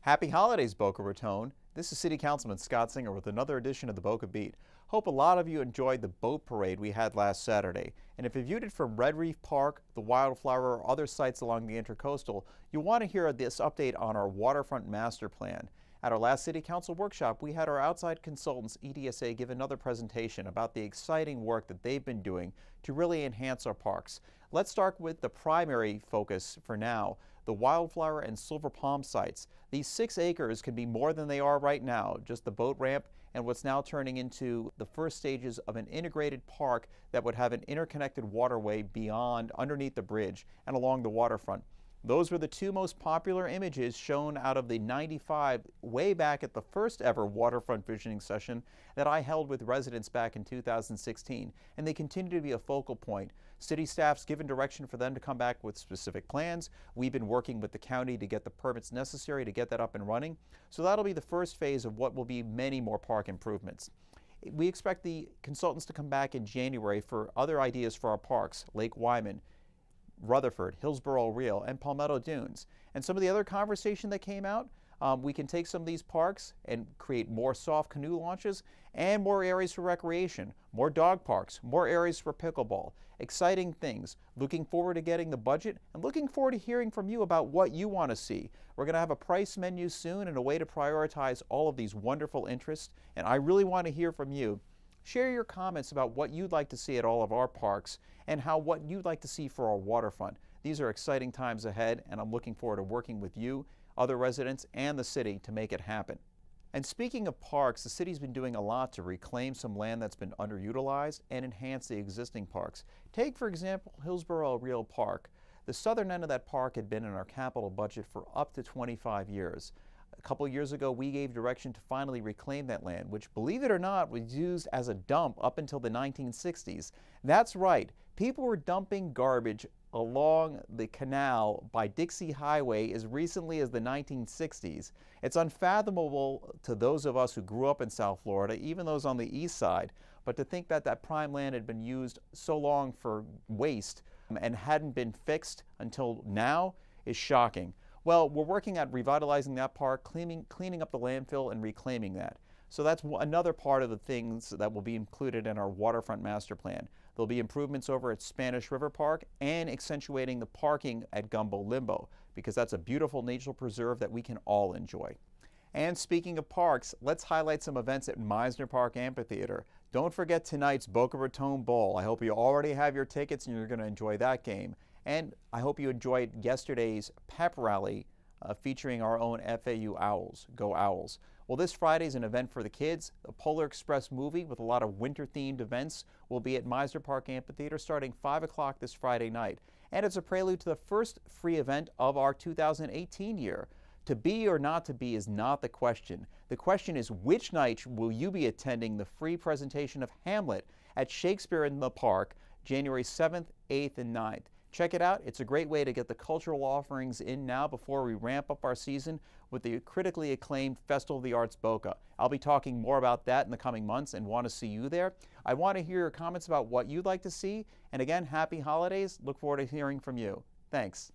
Happy holidays, Boca Raton. This is City Councilman Scott Singer with another edition of the Boca Beat. Hope a lot of you enjoyed the boat parade we had last Saturday. And if you viewed it from Red Reef Park, the Wildflower, or other sites along the Intercoastal, you'll want to hear this update on our Waterfront Master Plan. At our last City Council workshop, we had our outside consultants, EDSA, give another presentation about the exciting work that they've been doing to really enhance our parks. Let's start with the primary focus for now, the Wildflower and Silver Palm sites. These 6 acres can be more than they are right now, just the boat ramp and what's now turning into the first stages of an integrated park that would have an interconnected waterway beyond, underneath the bridge and along the waterfront. Those were the 2 most popular images shown out of the 95 way back at the first ever Waterfront Visioning session that I held with residents back in 2016, and they continue to be a focal point. City staff's given direction for them to come back with specific plans. We've been working with the county to get the permits necessary to get that up and running. So that'll be the first phase of what will be many more park improvements. We expect the consultants to come back in January for other ideas for our parks, Lake Wyman, Rutherford, Hillsborough Reel, and Palmetto Dunes. And some of the other conversation that came out, we can take some of these parks and create more soft canoe launches and more areas for recreation, more dog parks, more areas for pickleball. Exciting things. Looking forward to getting the budget and looking forward to hearing from you about what you want to see. We're going to have a price menu soon and a way to prioritize all of these wonderful interests, and I really want to hear from you. Share your comments about what you'd like to see at all of our parks and what you'd like to see for our waterfront. These are exciting times ahead, and I'm looking forward to working with you, other residents, and the city to make it happen. And speaking of parks, the city's been doing a lot to reclaim some land that's been underutilized and enhance the existing parks. Take, for example, Hillsborough Reel Park. The southern end of that park had been in our capital budget for up to 25 years. A couple years ago, we gave direction to finally reclaim that land, which, believe it or not, was used as a dump up until the 1960s. That's right, people were dumping garbage along the canal by Dixie Highway as recently as the 1960s. It's unfathomable to those of us who grew up in South Florida, even those on the east side, but to think that that prime land had been used so long for waste and hadn't been fixed until now is shocking. Well, we're working at revitalizing that park, cleaning up the landfill and reclaiming that. So that's another part of the things that will be included in our Waterfront Master Plan. There'll be improvements over at Spanish River Park and accentuating the parking at Gumbo Limbo, because that's a beautiful natural preserve that we can all enjoy. And speaking of parks, let's highlight some events at Meisner Park Amphitheater. Don't forget tonight's Boca Raton Bowl. I hope you already have your tickets and you're going to enjoy that game. And I hope you enjoyed yesterday's pep rally featuring our own FAU Owls, Go Owls. Well, this Friday is an event for the kids. A Polar Express movie with a lot of winter-themed events will be at Meisner Park Amphitheater starting 5 o'clock this Friday night. And it's a prelude to the first free event of our 2018 year. To be or not to be is not the question. The question is, which night will you be attending the free presentation of Hamlet at Shakespeare in the Park, January 7th, 8th, and 9th? Check it out. It's a great way to get the cultural offerings in now before we ramp up our season with the critically acclaimed Festival of the Arts Boca. I'll be talking more about that in the coming months and want to see you there. I want to hear your comments about what you'd like to see. And again, happy holidays. Look forward to hearing from you. Thanks.